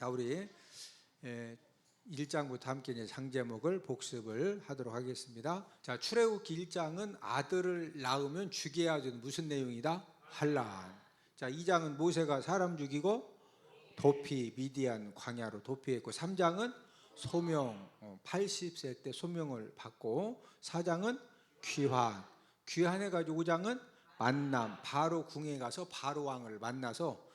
자, 우리 1장부터 함께 이제 장제목을 복습을 하도록 하겠습니다. 자, 출애굽기 1장은 아들을 낳으면 죽여야 되는 무슨 내용이다? 환란. 자, 2장은 모세가 사람 죽이고 도피, 미디안 광야로 도피했고, 3장은 소명, 80세 때 소명을 받고, 4장은 귀환해가지고 5장은 만남, 바로 궁에 가서 바로 왕을 만나서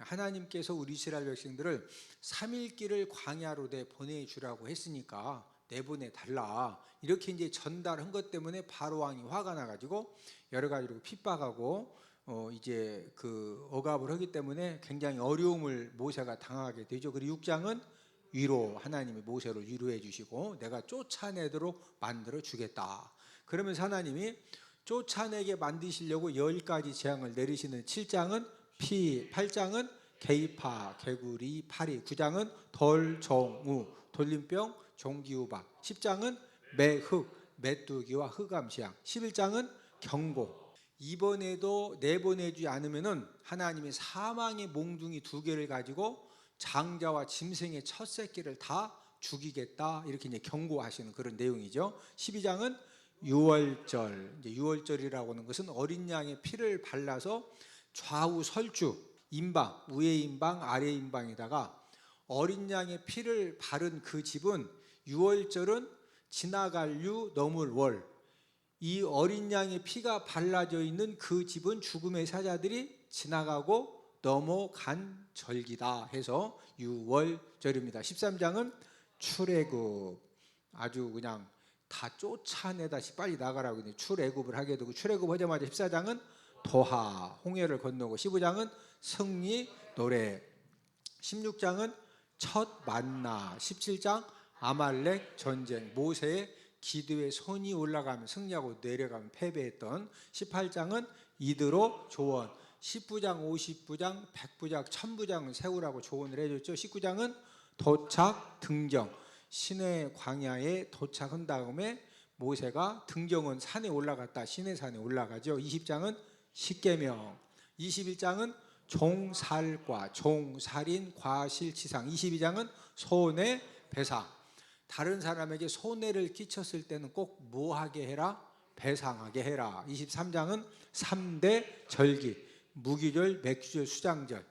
하나님께서 우리 이스라엘 백성들을 3일길을 광야로 보내주라고 했으니까 내보내달라, 이렇게 이제 전달한 것 때문에 바로 왕이 화가 나가지고 여러 가지로 핍박하고 이제 그 억압을 하기 때문에 굉장히 어려움을 모세가 당하게 되죠. 그리고 6장은 위로, 하나님이 모세를 위로해 주시고 내가 쫓아내도록 만들어 주겠다. 그러면서 하나님이 쫓아내게 만드시려고 10가지 재앙을 내리시는 7장은 피, 8장은 개이파, 개구리, 파리, 9장은 덜, 정우, 돌림병, 종기우박, 10장은 매흑, 메뚜기와 흑암시양, 11장은 경고. 이번에도 내보내주지 않으면은 하나님이 사망의 몽둥이 2개를 가지고 장자와 짐승의 첫 새끼를 다 죽이겠다, 이렇게 이제 경고하시는 그런 내용이죠. 12장은 유월절. 이제 유월절이라고 하는 것은 어린 양의 피를 발라서 좌우 설주, 임방, 위에 임방, 아래 임방에다가 어린 양의 피를 바른 그 집은 유월절은 지나갈 유, 넘을 월, 이 어린 양의 피가 발라져 있는 그 집은 죽음의 사자들이 지나가고 넘어간 절기다 해서 유월절입니다. 13장은 출애굽, 아주 그냥 다 쫓아내다시 빨리 나가라고 출애굽을 하게 되고, 출애굽 하자마자 14장은 도하, 홍해를 건너고, 15장은 승리 노래, 16장은 첫 만나, 17장 아말렉 전쟁, 모세의 기도에 손이 올라가면 승리하고 내려가면 패배했던, 18장은 이드로 조언, 19장, 50부장, 100부장, 1000부장을 세우라고 조언을 해줬죠. 19장은 도착, 등정, 시내 광야에 도착한 다음에 모세가 등정은 산에 올라갔다 시내산에 올라가죠. 20장은 십계명, 21장은 종살과, 종살인, 과실치상, 22장은 손해배상. 다른 사람에게 손해를 끼쳤을 때는 꼭 뭐하게 해라? 배상하게 해라. 23장은 3대 절기, 무기절, 맥주절, 수장절.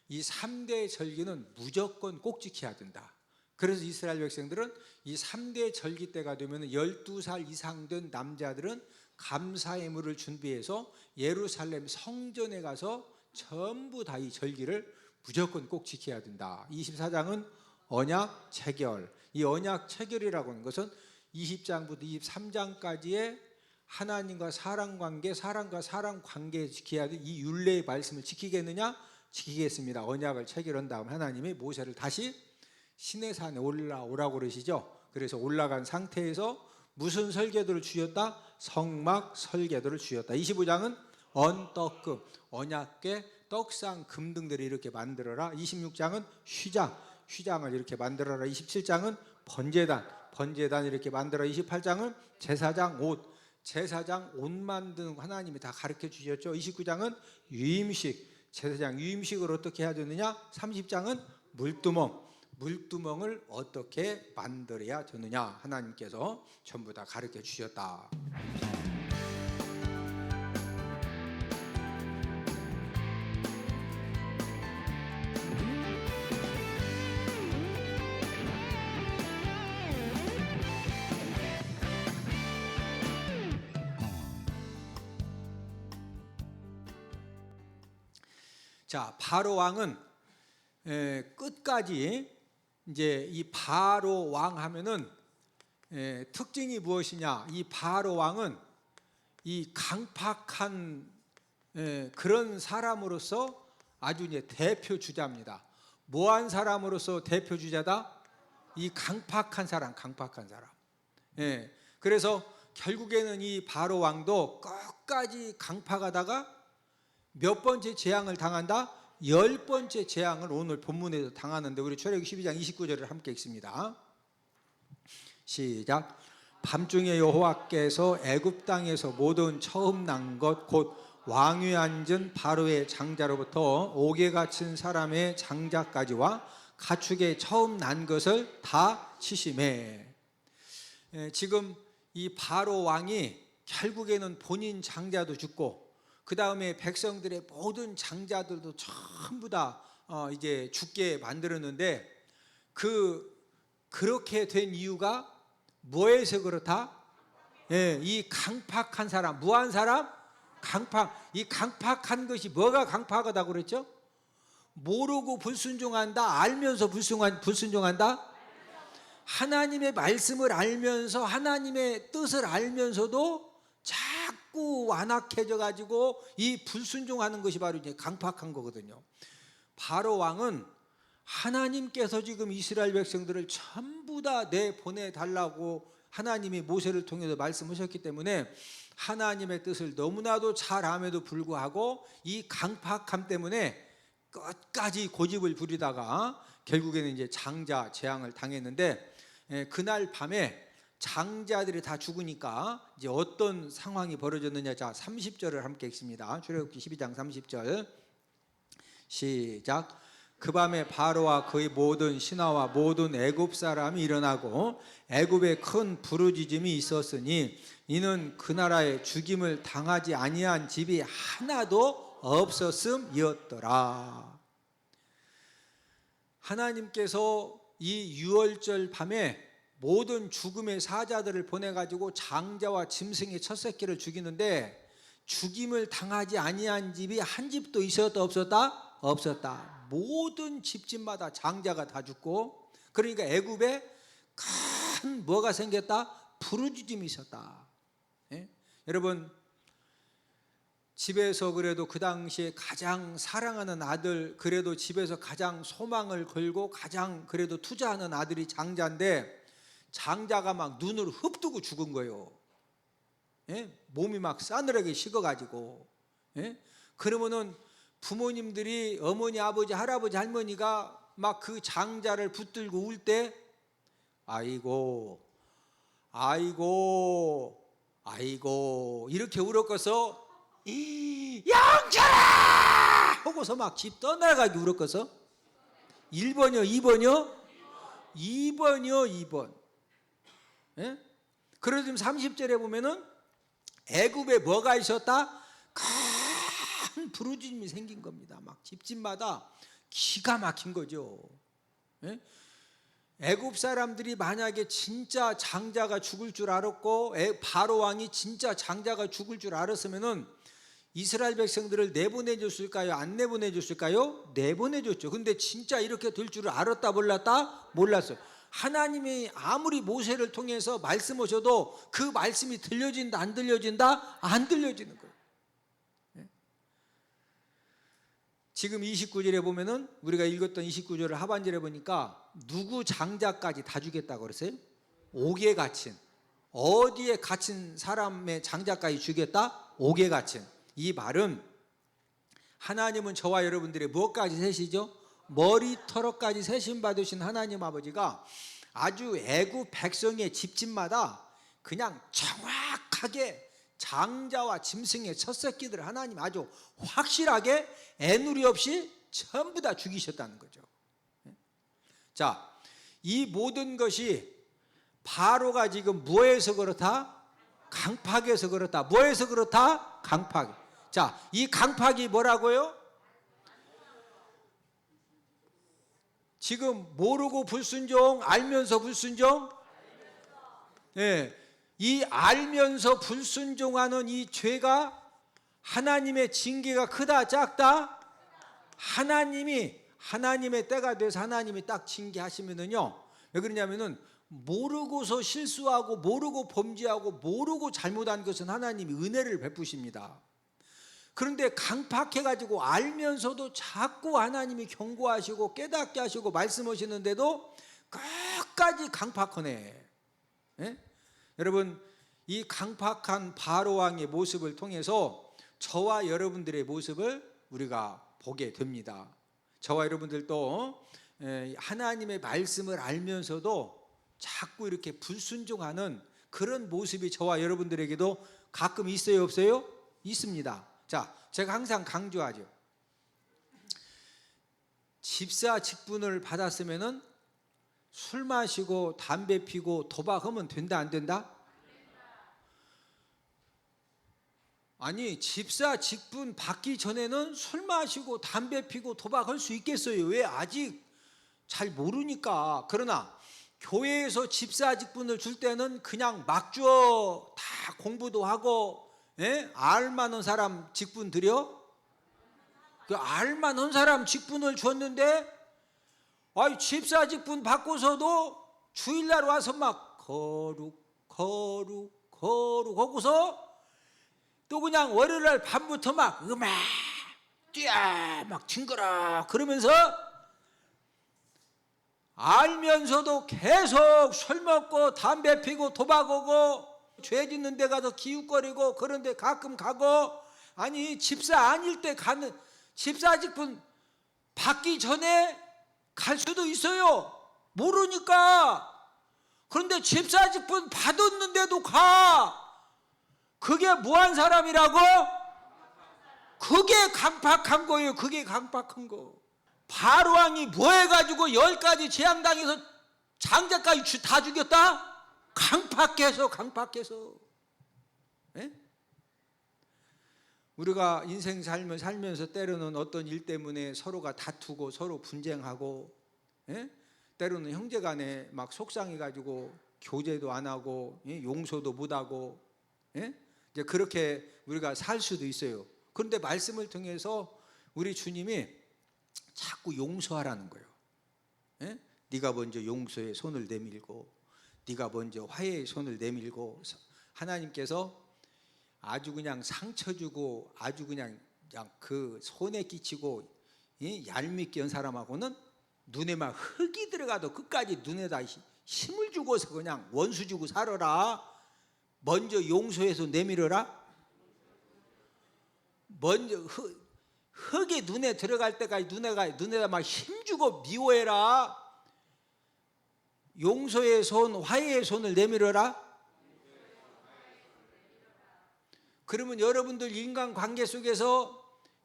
이 3대 절기는 무조건 꼭 지켜야 된다. 그래서 이스라엘 백성들은 이 3대 절기 때가 되면 12살 이상 된 남자들은 감사의 물을 준비해서 예루살렘 성전에 가서 전부 다 이 절기를 무조건 꼭 지켜야 된다. 24장은 언약 체결. 이 언약 체결이라고 하는 것은 20장부터 23장까지의 하나님과 사람 관계, 사람과 사람 관계에 지켜야 될 이 율례의 말씀을 지키겠느냐? 지키겠습니다. 언약을 체결한 다음 하나님이 모세를 다시 시내산에 올라오라고 그러시죠. 그래서 올라간 상태에서 무슨 설계도를 주셨다? 성막 설계도를 주셨다. 25장은 언떡금, 언약궤, 떡상, 금등들을 이렇게 만들어라. 26장은 휘장을 이렇게 만들어라. 27장은 번제단 이렇게 만들어라. 28장은 제사장 옷, 제사장 옷 만드는 거 하나님이 다 가르쳐 주셨죠. 29장은 유임식, 제사장 유임식을 어떻게 해야 되느냐. 30장은 물두멍을 어떻게 만들어야 되느냐, 하나님께서 전부 다 가르쳐 주셨다. 자, 바로 왕은 끝까지 이제 이 바로 왕 하면은 특징이 무엇이냐? 이 바로 왕은 이 강팍한 그런 사람으로서 아주 이제 대표 주자입니다. 뭐한 사람으로서 대표 주자다? 이 강팍한 사람. 그래서 결국에는 이 바로 왕도 끝까지 강팍하다가 몇 번째 재앙을 당한다? 10번째 재앙을 오늘 본문에서 당하는데, 우리 출애굽기 12장 29절을 함께 읽습니다. 시작. 밤중에 여호와께서 애굽 땅에서 모든 처음 난 것 곧 왕위에 앉은 바로의 장자로부터 옥에 갇힌 사람의 장자까지와 가축에 처음 난 것을 다 치심해. 지금 이 바로 왕이 결국에는 본인 장자도 죽고 그 다음에 백성들의 모든 장자들도 전부 다 이제 죽게 만들었는데 그렇게 된 이유가 뭐에서 그렇다? 이 강팍한 사람, 무한 사람? 강팍. 이 강팍한 것이 뭐가 강팍하다고 그랬죠? 모르고 불순종한다, 알면서 불순종한다? 하나님의 말씀을 알면서 하나님의 뜻을 알면서도 자꾸 완악해져 가지고 이 불순종하는 것이 바로 이제 강팍한 거거든요. 바로 왕은 하나님께서 지금 이스라엘 백성들을 전부 다 내보내 달라고 하나님이 모세를 통해서 말씀하셨기 때문에 하나님의 뜻을 너무나도 잘 암에도 불구하고 이 강팍함 때문에 끝까지 고집을 부리다가 결국에는 이제 장자 재앙을 당했는데, 그날 밤에 장자들이 다 죽으니까 이제 어떤 상황이 벌어졌느냐. 자, 30절을 함께 읽습니다. 출애굽기 12장 30절 시작. 그 밤에 바로와 그의 모든 신하와 모든 애굽 사람이 일어나고 애굽에 큰 부르짖음이 있었으니 이는 그 나라에 죽임을 당하지 아니한 집이 하나도 없었음이었더라. 하나님께서 이 유월절 밤에 모든 죽음의 사자들을 보내가지고 장자와 짐승의 첫 새끼를 죽이는데 죽임을 당하지 아니한 집이 한 집도 있었다 없었다? 없었다. 모든 집집마다 장자가 다 죽고, 그러니까 애굽에 큰 뭐가 생겼다? 부르짖음이 있었다. 여러분, 집에서 그래도 그 당시에 가장 사랑하는 아들, 그래도 집에서 가장 소망을 걸고 가장 그래도 투자하는 아들이 장자인데 장자가 막 눈을 흡뜨고 죽은 거예요. 몸이 막 싸늘하게 식어가지고. 그러면은 부모님들이 어머니, 아버지, 할아버지, 할머니가 막 그 장자를 붙들고 울 때 아이고 아이고 아이고 이렇게 울었거서 영철아 하고서 막 집 떠나가기 울었거서 1번이요 2번이요? 2번이요 2번. 그래서 지금 30절에 보면은 애굽에 뭐가 있었다? 큰 부르짖음이 생긴 겁니다. 막 집집마다 기가 막힌 거죠. 애굽 사람들이 만약에 진짜 장자가 죽을 줄 알았고 바로 왕이 진짜 장자가 죽을 줄 알았으면은 이스라엘 백성들을 내보내줬을까요? 안 내보내줬을까요? 내보내줬죠. 근데 진짜 이렇게 될 줄을 알았다 몰랐다? 몰랐어요. 하나님이 아무리 모세를 통해서 말씀하셔도 그 말씀이 들려진다 안 들려진다? 안 들려지는 거예요. 지금 29절에 보면은 우리가 읽었던 29절을 하반절에 보니까 누구 장자까지 다 죽였다고 그랬어요? 옥에 갇힌, 어디에 갇힌 사람의 장자까지 죽였다? 옥에 갇힌. 이 말은 하나님은 저와 여러분들의 무엇까지 세시죠? 머리털어까지 세심 받으신 하나님 아버지가 아주 애굽 백성의 집집마다 그냥 정확하게 장자와 짐승의 첫 새끼들을 하나님 아주 확실하게 애누리 없이 전부 다 죽이셨다는 거죠. 자, 이 모든 것이 바로가 지금 뭐에서 그렇다? 강팍에서 그렇다. 뭐에서 그렇다? 강팍. 자, 이 강팍이 뭐라고요? 지금 모르고 불순종, 알면서 불순종? 이 알면서 불순종하는 이 죄가 하나님의 징계가 크다 작다? 하나님의 때가 돼서 하나님이 딱 징계하시면은요, 왜 그러냐면은 모르고서 실수하고 모르고 범죄하고 모르고 잘못한 것은 하나님이 은혜를 베푸십니다. 그런데 강팍해가지고 알면서도 자꾸 하나님이 경고하시고 깨닫게 하시고 말씀하시는데도 끝까지 강팍하네. 여러분, 이 강팍한 바로왕의 모습을 통해서 저와 여러분들의 모습을 우리가 보게 됩니다. 저와 여러분들도 하나님의 말씀을 알면서도 자꾸 이렇게 불순종하는 그런 모습이 저와 여러분들에게도 가끔 있어요 없어요? 있습니다. 자, 제가 항상 강조하죠. 집사 직분을 받았으면은 술 마시고 담배 피고 도박하면 된다 안 된다? 아니 집사 직분 받기 전에는 술 마시고 담배 피고 도박할 수 있겠어요? 왜? 아직 잘 모르니까. 그러나 교회에서 집사 직분을 줄 때는 그냥 막 줘. 다 공부도 하고, 알만한 사람 직분 드려? 그 알만한 사람 직분을 줬는데, 집사 직분 받고서도 주일날 와서 막 거룩 하고서 또 그냥 월요일날 밤부터 막 음악 뛰어 막 징그러 그러면서 알면서도 계속 술 먹고 담배 피고 도박하고 죄 짓는 데 가서 기웃거리고 그런데 가끔 가고. 아니 집사 아닐 때 가는 집사 직분 받기 전에 갈 수도 있어요. 모르니까. 그런데 집사 직분 받았는데도 가. 그게 뭐한 사람이라고? 그게 강팍한 거예요. 그게 강팍한 거. 바로왕이 뭐 해가지고 10가지 재앙당해서 장자까지 다 죽였다? 강팍해서. 우리가 인생 삶을 살면서 때로는 어떤 일 때문에 서로가 다투고 서로 분쟁하고, 때로는 형제간에 막 속상해가지고 교제도 안 하고, 용서도 못하고, 이제 그렇게 우리가 살 수도 있어요. 그런데 말씀을 통해서 우리 주님이 자꾸 용서하라는 거예요. 네가 먼저 용서의 손을 내밀고, 네가 먼저 화해의 손을 내밀고. 하나님께서 아주 그냥 상처 주고 아주 그냥 그 손에 끼치고 얄밉게 한 사람하고는 눈에 막 흙이 들어가도 끝까지 눈에다 힘을 주고서 그냥 원수 주고 살아라. 먼저 용서해서 내밀어라. 먼저 흙이 눈에 들어갈 때까지 눈에다 막 힘주고 미워해라. 용서의 손, 화해의 손을 내밀어라. 그러면 여러분들 인간관계 속에서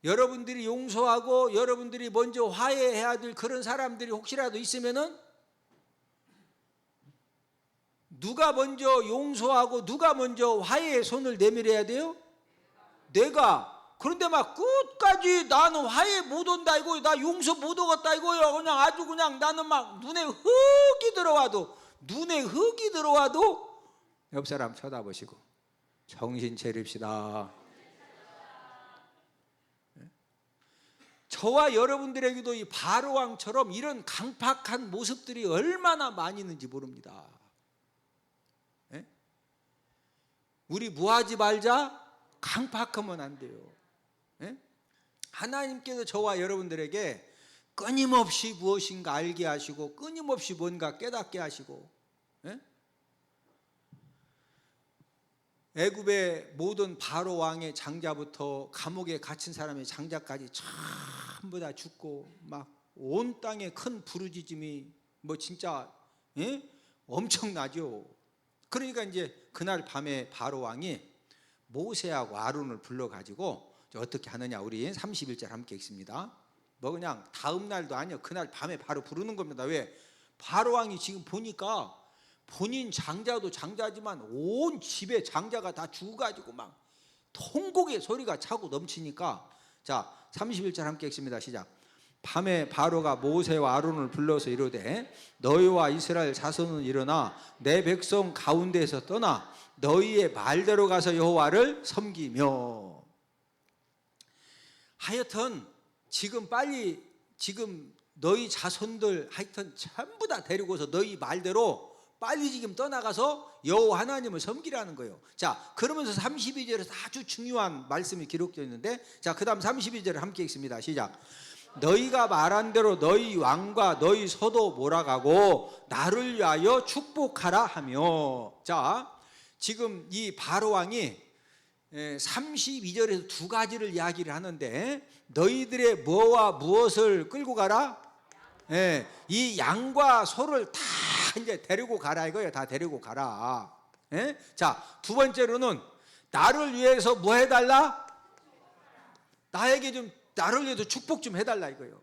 여러분들이 용서하고 여러분들이 먼저 화해해야 될 그런 사람들이 혹시라도 있으면은 누가 먼저 용서하고 누가 먼저 화해의 손을 내밀어야 돼요? 내가. 그런데 막 끝까지 나는 화해 못 온다 이거, 나 용서 못 오겠다 이거요. 그냥 아주 그냥 나는 막 눈에 흙이 들어와도 옆 사람 쳐다보시고 정신 차립시다. 저와 여러분들에게도 이 바로왕처럼 이런 강팍한 모습들이 얼마나 많이 있는지 모릅니다. 우리 무하지 말자. 강팍하면 안 돼요. 하나님께서 저와 여러분들에게 끊임없이 무엇인가 알게 하시고 끊임없이 뭔가 깨닫게 하시고, 애굽의 모든 바로 왕의 장자부터 감옥에 갇힌 사람의 장자까지 전부 다 죽고 막 온 땅에 큰 부르짖음이 뭐 진짜 엄청나죠. 그러니까 이제 그날 밤에 바로 왕이 모세하고 아론을 불러가지고 어떻게 하느냐. 우리 31절 함께 읽습니다. 뭐 그냥 다음 날도 아니요, 그날 밤에 바로 부르는 겁니다. 왜? 바로 왕이 지금 보니까 본인 장자도 장자지만 온 집에 장자가 다 죽어가지고 막 통곡의 소리가 차고 넘치니까. 자 31절 함께 읽습니다. 시작. 밤에 바로가 모세와 아론을 불러서 이르되 너희와 이스라엘 자손은 일어나 내 백성 가운데에서 떠나 너희의 말대로 가서 여호와를 섬기며. 하여튼 지금 너희 자손들 하여튼 전부 다 데리고서 너희 말대로 빨리 지금 떠나가서 여호와 하나님을 섬기라는 거예요. 자 그러면서 32절에서 아주 중요한 말씀이 기록되어 있는데, 자 그 다음 32절을 함께 읽습니다. 시작. 너희가 말한 대로 너희 왕과 너희 서도 몰아가고 나를 위하여 축복하라 하며. 자 지금 이 바로 왕이 32절에서 두 가지를 이야기를 하는데, 너희들의 뭐와 무엇을 끌고 가라? 이 양과 소를 다 이제 데리고 가라 이거예요. 다 데리고 가라. 자, 두 번째로는 나를 위해서 뭐 해달라? 나에게 좀 나를 위해서 축복 좀 해달라 이거예요.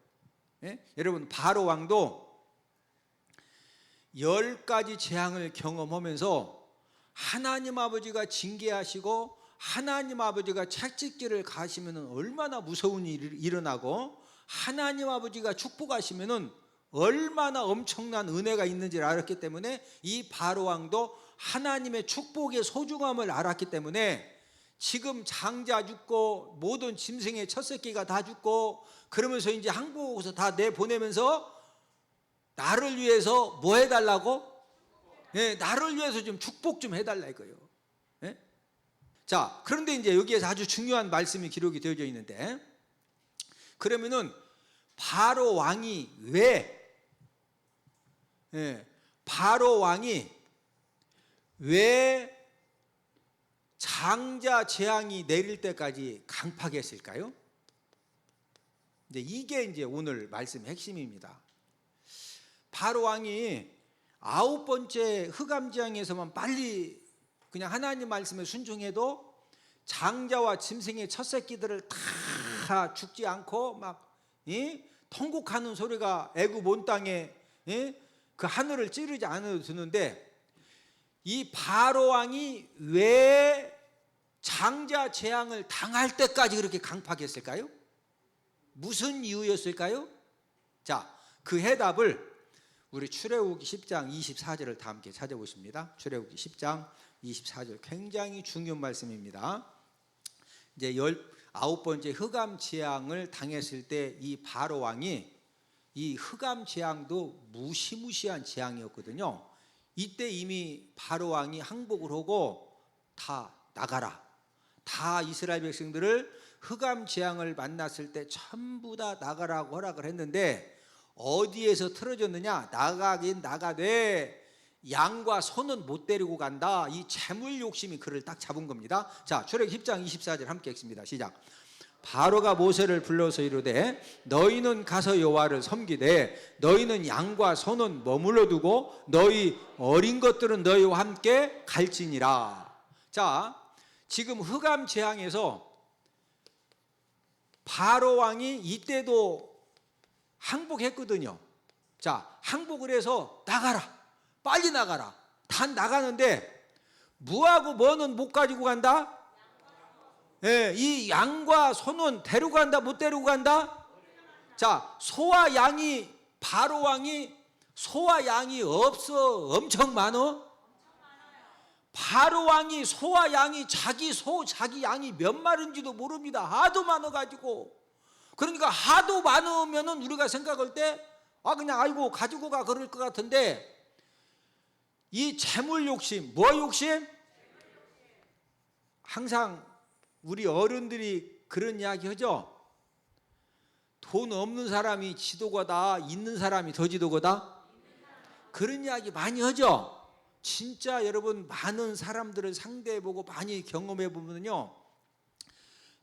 여러분 바로 왕도 10가지 재앙을 경험하면서 하나님 아버지가 징계하시고 하나님 아버지가 채찍질을 가시면 얼마나 무서운 일이 일어나고 하나님 아버지가 축복하시면 얼마나 엄청난 은혜가 있는지를 알았기 때문에 이 바로 왕도 하나님의 축복의 소중함을 알았기 때문에 지금 장자 죽고 모든 짐승의 첫 새끼가 다 죽고 그러면서 이제 항복에서 다 내보내면서 나를 위해서 뭐 해달라고? 나를 위해서 좀 축복 좀 해달라 이거예요. 자, 그런데 이제 여기에서 아주 중요한 말씀이 기록이 되어져 있는데, 그러면은 바로 왕이 바로 왕이 왜 장자 재앙이 내릴 때까지 강팍했을까요? 이게 이제 오늘 말씀의 핵심입니다. 바로 왕이 9번째 흑암 재앙에서만 빨리 그냥 하나님 말씀에 순종해도 장자와 짐승의 첫 새끼들을 다 죽지 않고 막 통곡하는 소리가 애굽 온 땅에 그 하늘을 찌르지 않아도 듣는데, 이 바로 왕이 왜 장자 재앙을 당할 때까지 그렇게 강팍했을까요? 무슨 이유였을까요? 자, 그 해답을 우리 출애굽기 10장 24절을 다 함께 찾아보십니다. 출애굽기 10장 24절 굉장히 중요한 말씀입니다. 이제 19번째 흑암 재앙을 당했을 때 이 바로 왕이, 이 흑암 재앙도 무시무시한 재앙이었거든요. 이때 이미 바로 왕이 항복을 하고 다 나가라, 다 이스라엘 백성들을 흑암 재앙을 만났을 때 전부 다 나가라고 허락을 했는데, 어디에서 틀어졌느냐? 나가긴 나가되 양과 소는 못 데리고 간다. 이 재물 욕심이 그를 딱 잡은 겁니다. 자, 출애굽기 10장 24절 함께 읽습니다. 시작. 바로가 모세를 불러서 이르되 너희는 가서 여호와를 섬기되 너희는 양과 소는 머물러 두고 너희 어린 것들은 너희와 함께 갈지니라. 자, 지금 흑암 재앙에서 바로 왕이 이때도 항복했거든요. 자, 항복을 해서 나가라, 빨리 나가라. 다 나가는데 무하고 뭐는 못 가지고 간다? 이 양과 소는 데리고 간다, 못 데리고 간다? 자, 소와 양이, 바로 왕이 소와 양이 없어? 엄청 많어? 바로 왕이 소와 양이 자기 소, 자기 양이 몇 마리인지도 모릅니다. 하도 많아가지고. 그러니까 하도 많으면은 우리가 생각할 때 그냥 아이고 가지고 가 그럴 것 같은데, 이 재물 욕심, 뭐 욕심? 항상 우리 어른들이 그런 이야기 하죠. 돈 없는 사람이 지도거다, 있는 사람이 더 지도거다. 그런 이야기 많이 하죠. 진짜 여러분 많은 사람들을 상대해보고 많이 경험해보면요,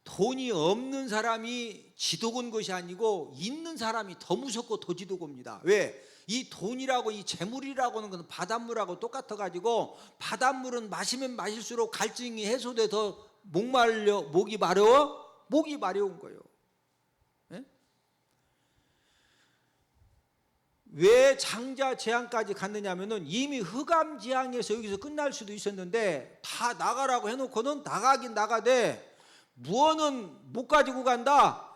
돈이 없는 사람이 지도건 것이 아니고 있는 사람이 더 무섭고 더 지도고입니다. 왜? 이 돈이라고, 이 재물이라고 하는 것은 바닷물하고 똑같아가지고 바닷물은 마시면 마실수록 갈증이 해소돼 더 목이 마려워? 목이 마려운 거예요. 왜 장자 재앙까지 갔느냐면은 이미 흑암 재앙에서 여기서 끝날 수도 있었는데 다 나가라고 해놓고는 나가긴 나가되 무언은 못 가지고 간다,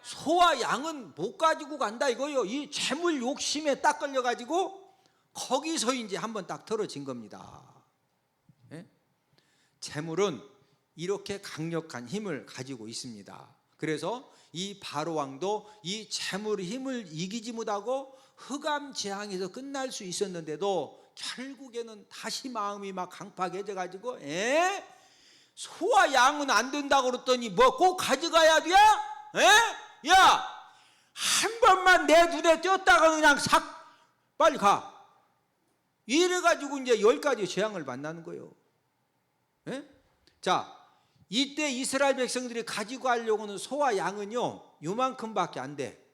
소와 양은 못 가지고 간다 이거요. 이 재물 욕심에 딱 걸려가지고 거기서 이제 한번 딱 틀어진 겁니다. 재물은 이렇게 강력한 힘을 가지고 있습니다. 그래서 이 바로 왕도 이 재물의 힘을 이기지 못하고 흑암 재앙에서 끝날 수 있었는데도 결국에는 다시 마음이 막 강팍해져 가지고 소와 양은 안 된다고 그랬더니 뭐 꼭 가져가야 돼? 야, 한 번만 내 눈에 띄었다가 그냥 싹 빨리 가. 이래가지고 이제 10가지 재앙을 만나는 거예요. 자, 이때 이스라엘 백성들이 가지고 가려고 하는 소와 양은요 요만큼밖에 안 돼.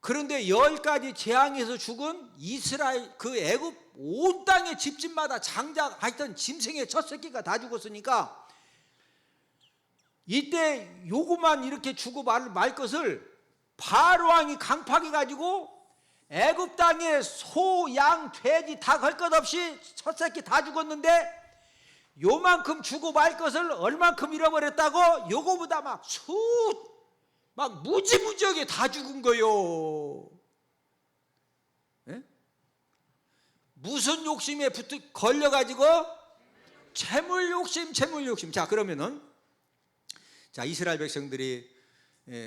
그런데 10가지 재앙에서 죽은 이스라엘 그 애굽 온 땅의 집집마다 장자 하여튼 짐승의 첫 새끼가 다 죽었으니까 이때 요거만 이렇게 주고 말 것을 바로 왕이 강팍해 가지고 애굽 땅에 소, 양, 돼지 다 걸 것 없이 첫 새끼 다 죽었는데 요만큼 주고 말 것을 얼만큼 잃어버렸다고 요거보다 막 무지무지하게 다 죽은 거요. 예? 무슨 욕심에 걸려가지고 재물 욕심. 자, 그러면은 자, 이스라엘 백성들이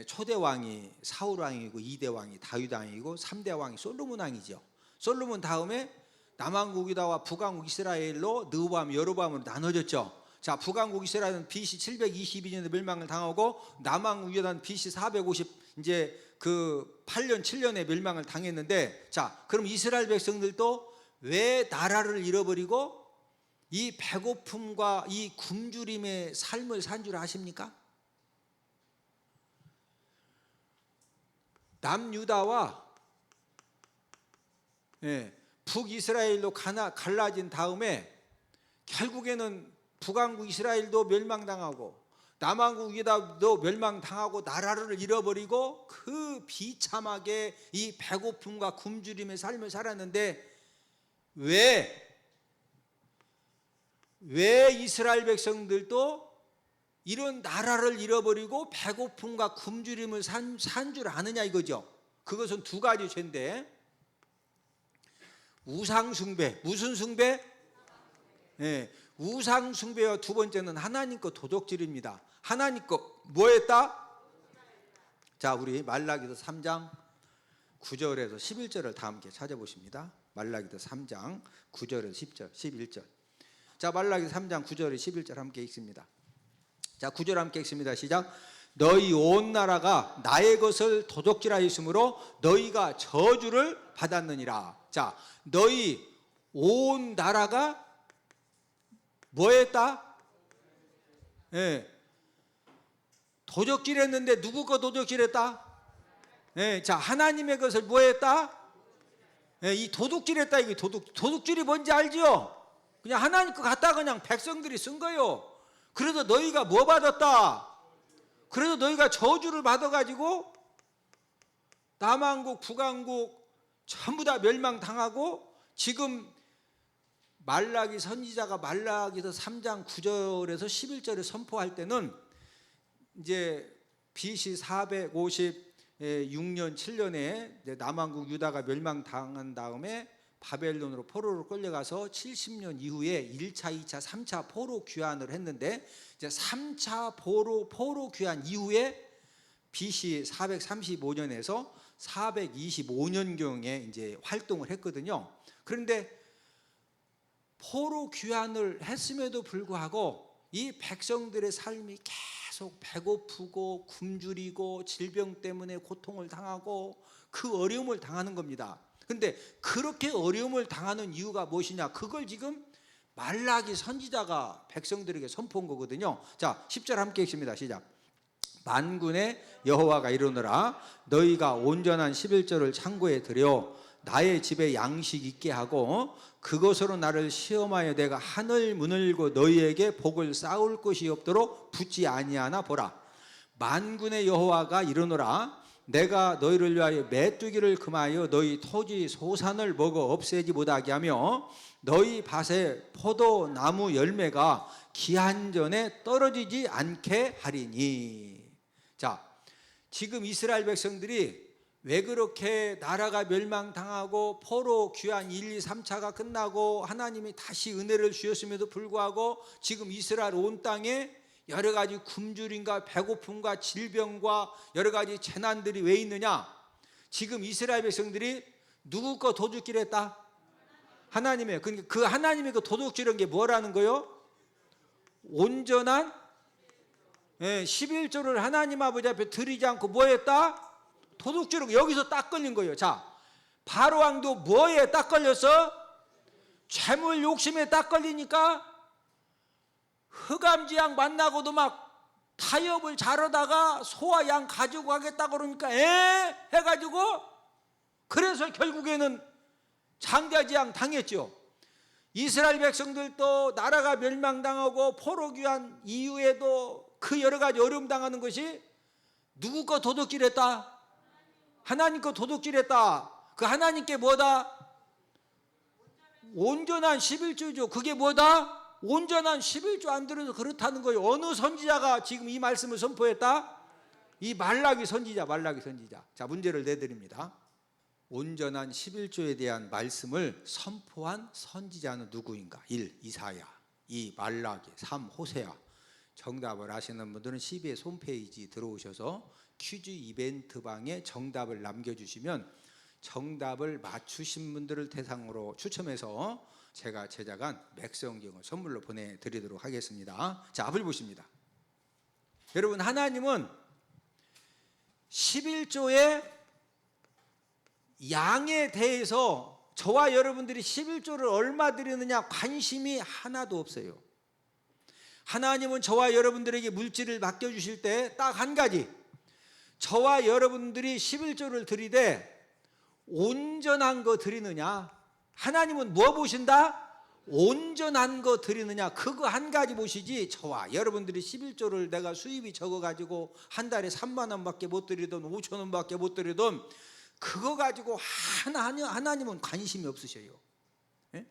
초대 왕이 사울 왕이고 2대 왕이 다윗 왕이고 3대 왕이 솔로몬 왕이죠. 솔로몬 다음에 남왕국 유다와 북왕국 이스라엘로 느밤 여로밤으로 나눠졌죠. 자, 북왕국 이스라엘은 BC 722년에 멸망을 당하고 남왕국 유다는 BC 450 이제 그 8년 7년에 멸망을 당했는데, 자, 그럼 이스라엘 백성들도 왜 나라를 잃어버리고 이 배고픔과 이 굶주림의 삶을 산 줄 아십니까? 남유다와 북이스라엘로 갈라진 다음에 결국에는 북왕국 이스라엘도 멸망당하고 남왕국 유다도 멸망당하고 나라를 잃어버리고 그 비참하게 이 배고픔과 굶주림의 삶을 살았는데 왜 이스라엘 백성들도 이런 나라를 잃어버리고 배고픔과 굶주림을 산 줄 아느냐 이거죠. 그것은 두 가지 죄인데, 우상숭배. 무슨 숭배? 우상숭배와 두 번째는 하나님 거 도둑질입니다. 하나님 거 뭐 했다? 자, 우리 말라기서 3장 9절에서 11절을 다 함께 찾아보십니다. 말라기서 3장 9절에서 10절, 11절. 자, 말라기서 3장 9절에 11절 함께 읽습니다. 자, 9절 함께 읽습니다. 시작. 너희 온 나라가 나의 것을 도둑질하였으므로 너희가 저주를 받았느니라. 자, 너희 온 나라가 뭐 했다? 도둑질했는데 누구 거 도둑질했다? 자, 하나님의 것을 뭐 했다? 이 도둑질했다. 이게 도둑질이 뭔지 알죠? 그냥 하나님 거 갖다 그냥 백성들이 쓴 거요. 그래도 너희가 뭐 받았다? 그래도 너희가 저주를 받아가지고 남왕국, 북왕국 전부 다 멸망당하고 지금 말라기 선지자가 말라기서 3장 9절에서 11절에 선포할 때는 이제 BC 456년 7년에 남왕국 유다가 멸망당한 다음에 바벨론으로 포로로 끌려가서 70년 이후에 1차, 2차, 3차 포로 귀환을 했는데 이제 3차 포로 귀환 이후에 BC 435년에서 425년경에 이제 활동을 했거든요. 그런데 포로 귀환을 했음에도 불구하고 이 백성들의 삶이 계속 배고프고 굶주리고 질병 때문에 고통을 당하고 그 어려움을 당하는 겁니다. 근데 그렇게 어려움을 당하는 이유가 무엇이냐? 그걸 지금 말라기 선지자가 백성들에게 선포한 거거든요. 자, 10절 함께 읽습니다. 시작. 만군의 여호와가 이르노라 너희가 온전한 11절을 창고에 들여 나의 집에 양식 있게 하고 그것으로 나를 시험하여 내가 하늘 문을 열고 너희에게 복을 쌓을 것이 없도록 붙지 아니하나 보라. 만군의 여호와가 이르노라 내가 너희를 위하여 메뚜기를 금하여 너희 토지 소산을 먹어 없애지 못하게 하며 너희 밭에 포도나무 열매가 기한 전에 떨어지지 않게 하리니. 자, 지금 이스라엘 백성들이 왜 그렇게 나라가 멸망당하고 포로 귀환 1, 2, 3차가 끝나고 하나님이 다시 은혜를 주셨음에도 불구하고 지금 이스라엘 온 땅에 여러 가지 굶주림과 배고픔과 질병과 여러 가지 재난들이 왜 있느냐? 지금 이스라엘 백성들이 누구 거 도둑질했다? 하나님의. 그러니까 그 하나님의 그 도둑질한 게 뭐라는 거요? 온전한 11조를 하나님 아버지 앞에 드리지 않고 뭐 했다? 도둑질은 여기서 딱 걸린 거예요. 자, 바로 왕도 뭐에 딱 걸렸어? 재물 욕심에 딱 걸리니까 흑암지양 만나고도 막 타협을 잘하다가 소와 양 가지고 가겠다 그러니까 해가지고 그래서 결국에는 장자지양 당했죠. 이스라엘 백성들도 나라가 멸망당하고 포로 귀환 이후에도 그 여러 가지 어려움 당하는 것이 누구 거 도둑질했다? 하나님 거 도둑질했다. 그 하나님께 뭐다? 온전한 11조죠. 그게 뭐다? 온전한 11조 안 들어서 그렇다는 거예요. 어느 선지자가 지금 이 말씀을 선포했다? 이 말라기 선지자. 자, 문제를 내드립니다. 온전한 11조에 대한 말씀을 선포한 선지자는 누구인가? 1. 이사야, 2. 말라기, 3. 호세아. 정답을 아시는 분들은 CBS 홈페이지 들어오셔서 퀴즈 이벤트 방에 정답을 남겨주시면 정답을 맞추신 분들을 대상으로 추첨해서 제가 제작한 맥성경을 선물로 보내드리도록 하겠습니다. 자, 앞을 보십니다. 여러분, 하나님은 11조의 양에 대해서 저와 여러분들이 11조를 얼마 드리느냐 관심이 하나도 없어요. 하나님은 저와 여러분들에게 물질을 맡겨주실 때 딱 한 가지, 저와 여러분들이 11조를 드리되 온전한 거 드리느냐. 하나님은 뭐 보신다? 온전한 거 드리느냐. 그거 한 가지 보시지, 저와 여러분들이 11조를 내가 수입이 적어가지고 한 달에 3만 원밖에 못 드리던 5천 원밖에 못 드리던 그거 가지고 하나님은 관심이 없으셔요. 예?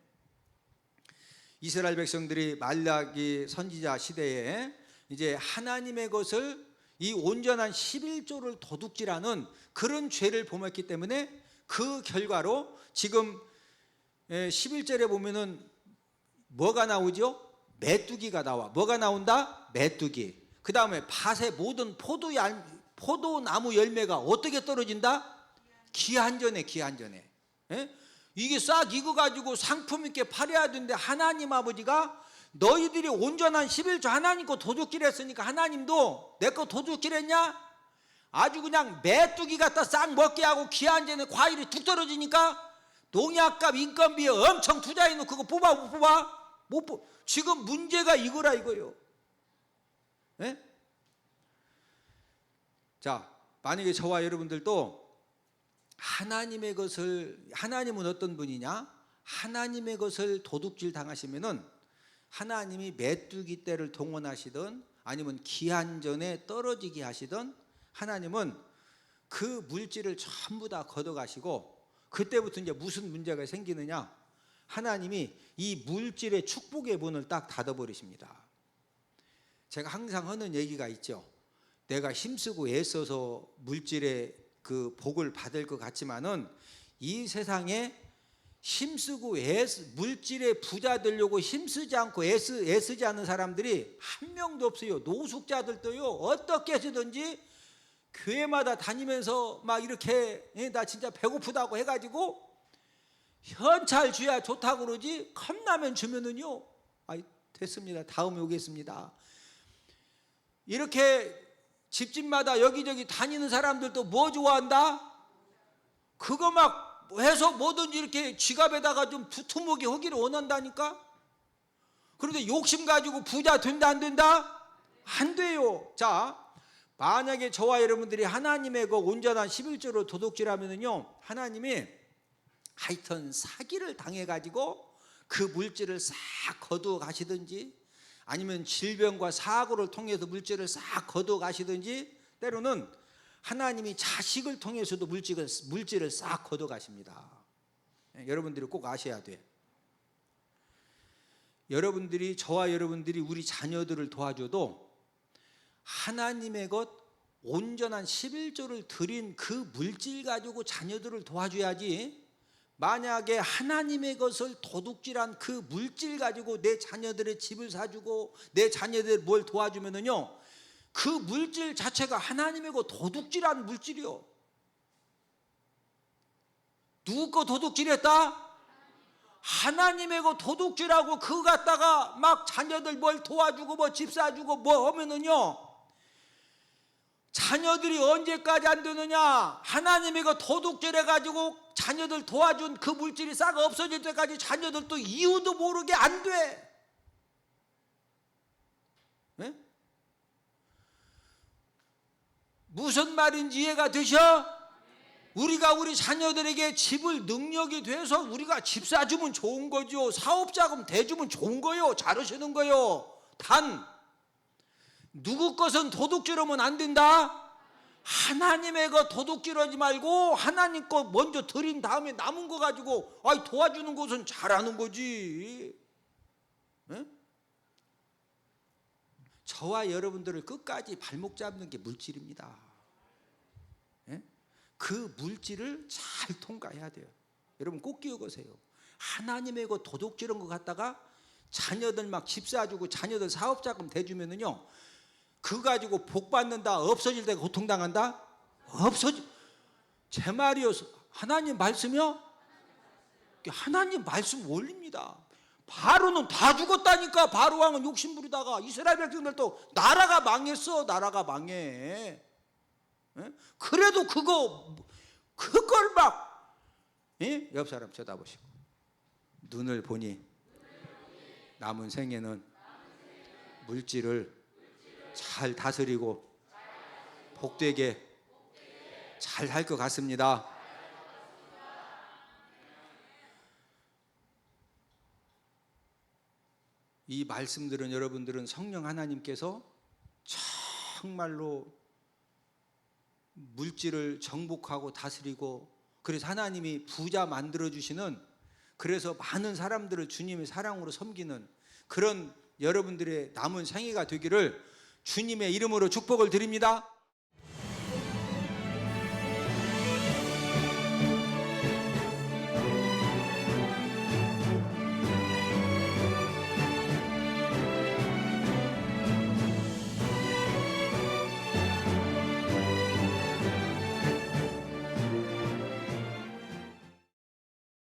이스라엘 백성들이 말라기 선지자 시대에 이제 하나님의 것을, 이 온전한 11조를 도둑질하는 그런 죄를 범했기 때문에 그 결과로 지금 11절에 보면은 뭐가 나오죠? 메뚜기가 나와. 뭐가 나온다? 메뚜기. 그 다음에 밭의 모든 포도나무 열매가 어떻게 떨어진다? 기한전에. 예? 이게 싹 익어가지고 상품 있게 팔아야 되는데 하나님 아버지가 너희들이 온전한 11조 하나님 거 도둑질했으니까 하나님도 내 거 도둑질했냐? 아주 그냥 메뚜기 갖다 싹 먹게 하고 기한전에 과일이 툭 떨어지니까 농약값 인건비에 엄청 투자해놓고 그거 뽑아 못 뽑아? 못 뽑. 지금 문제가 이거라 이거요. 예? 자, 만약에 저와 여러분들도 하나님의 것을, 하나님은 어떤 분이냐? 하나님의 것을 도둑질 당하시면은 하나님이 메뚜기 떼를 동원하시든 아니면 기한전에 떨어지게 하시든 하나님은 그 물질을 전부 다 걷어가시고, 그때부터 이제 무슨 문제가 생기느냐? 하나님이 이 물질의 축복의 문을 딱 닫아버리십니다. 제가 항상 하는 얘기가 있죠. 내가 힘쓰고 애써서 물질의 그 복을 받을 것 같지만은 이 세상에 힘쓰고 물질의 부자 되려고 힘쓰지 않고 애쓰지 않는 사람들이 한 명도 없어요. 노숙자들도요, 어떻게 해서든지 교회마다 다니면서 막 이렇게 나 진짜 배고프다고 해가지고 현찰 줘야 좋다고 그러지, 컵라면 주면은요, 됐습니다, 다음에 오겠습니다, 이렇게 집집마다 여기저기 다니는 사람들도 뭐 좋아한다? 그거 막 해서 뭐든지 이렇게 지갑에다가 좀 두툼하게 하기를 원한다니까. 그런데 욕심 가지고 부자 된다 안 된다? 안 돼요. 자, 만약에 저와 여러분들이 하나님의 그 온전한 11조로 도둑질하면은요, 하나님이 하여튼 사기를 당해가지고 그 물질을 싹 거두어 가시든지 아니면 질병과 사고를 통해서 물질을 싹 거두어 가시든지 때로는 하나님이 자식을 통해서도 물질을 싹 거둬 가십니다. 여러분들이 꼭 아셔야 돼. 여러분들이, 저와 여러분들이 우리 자녀들을 도와줘도 하나님의 것 온전한 11조를 드린 그 물질 가지고 자녀들을 도와줘야지, 만약에 하나님의 것을 도둑질한 그 물질 가지고 내 자녀들의 집을 사주고 내 자녀들 뭘 도와주면은요, 그 물질 자체가 하나님의 거 도둑질한 물질이요. 누구 거 도둑질했다? 하나님의 거 도둑질하고 그거 갖다가 막 자녀들 뭘 도와주고 뭐 집 사주고 뭐 하면은요, 자녀들이 언제까지 안 되느냐? 하나님의 거 도둑질해가지고 자녀들 도와준 그 물질이 싹 없어질 때까지 자녀들도 이유도 모르게 안 돼. 네? 무슨 말인지 이해가 되셔? 우리가 우리 자녀들에게 집을 능력이 돼서 우리가 집 사주면 좋은 거죠. 사업자금 대주면 좋은 거요. 잘하시는 거요. 단 누구 것은 도둑질하면 안 된다. 하나님의 거 도둑질하지 말고 하나님 거 먼저 드린 다음에 남은 거 가지고 도와주는 것은 잘하는 거지. 에? 저와 여러분들을 끝까지 발목 잡는 게 물질입니다. 예? 그 물질을 잘 통과해야 돼요. 여러분 꼭 기억하세요. 하나님의 거 도둑질한 거 갖다가 자녀들 막 집 사주고 자녀들 사업자금 대주면은요, 그거 가지고 복 받는다, 없어질 때 고통당한다? 제 말이요. 하나님 말씀이요? 하나님 말씀 원리입니다. 바로는 다 죽었다니까. 바로 왕은 욕심부리다가 이스라엘 백성들도 나라가 망했어. 나라가 망해. 에? 그래도 그걸 막, 예? 옆 사람 쳐다보시고 눈을 보니 남은 생에는 물질을 잘 다스리고 복되게 잘 할 것 같습니다. 이 말씀들은 여러분들은 성령 하나님께서 정말로 물질을 정복하고 다스리고, 그래서 하나님이 부자 만들어 주시는, 그래서 많은 사람들을 주님의 사랑으로 섬기는 그런 여러분들의 남은 생애가 되기를 주님의 이름으로 축복을 드립니다.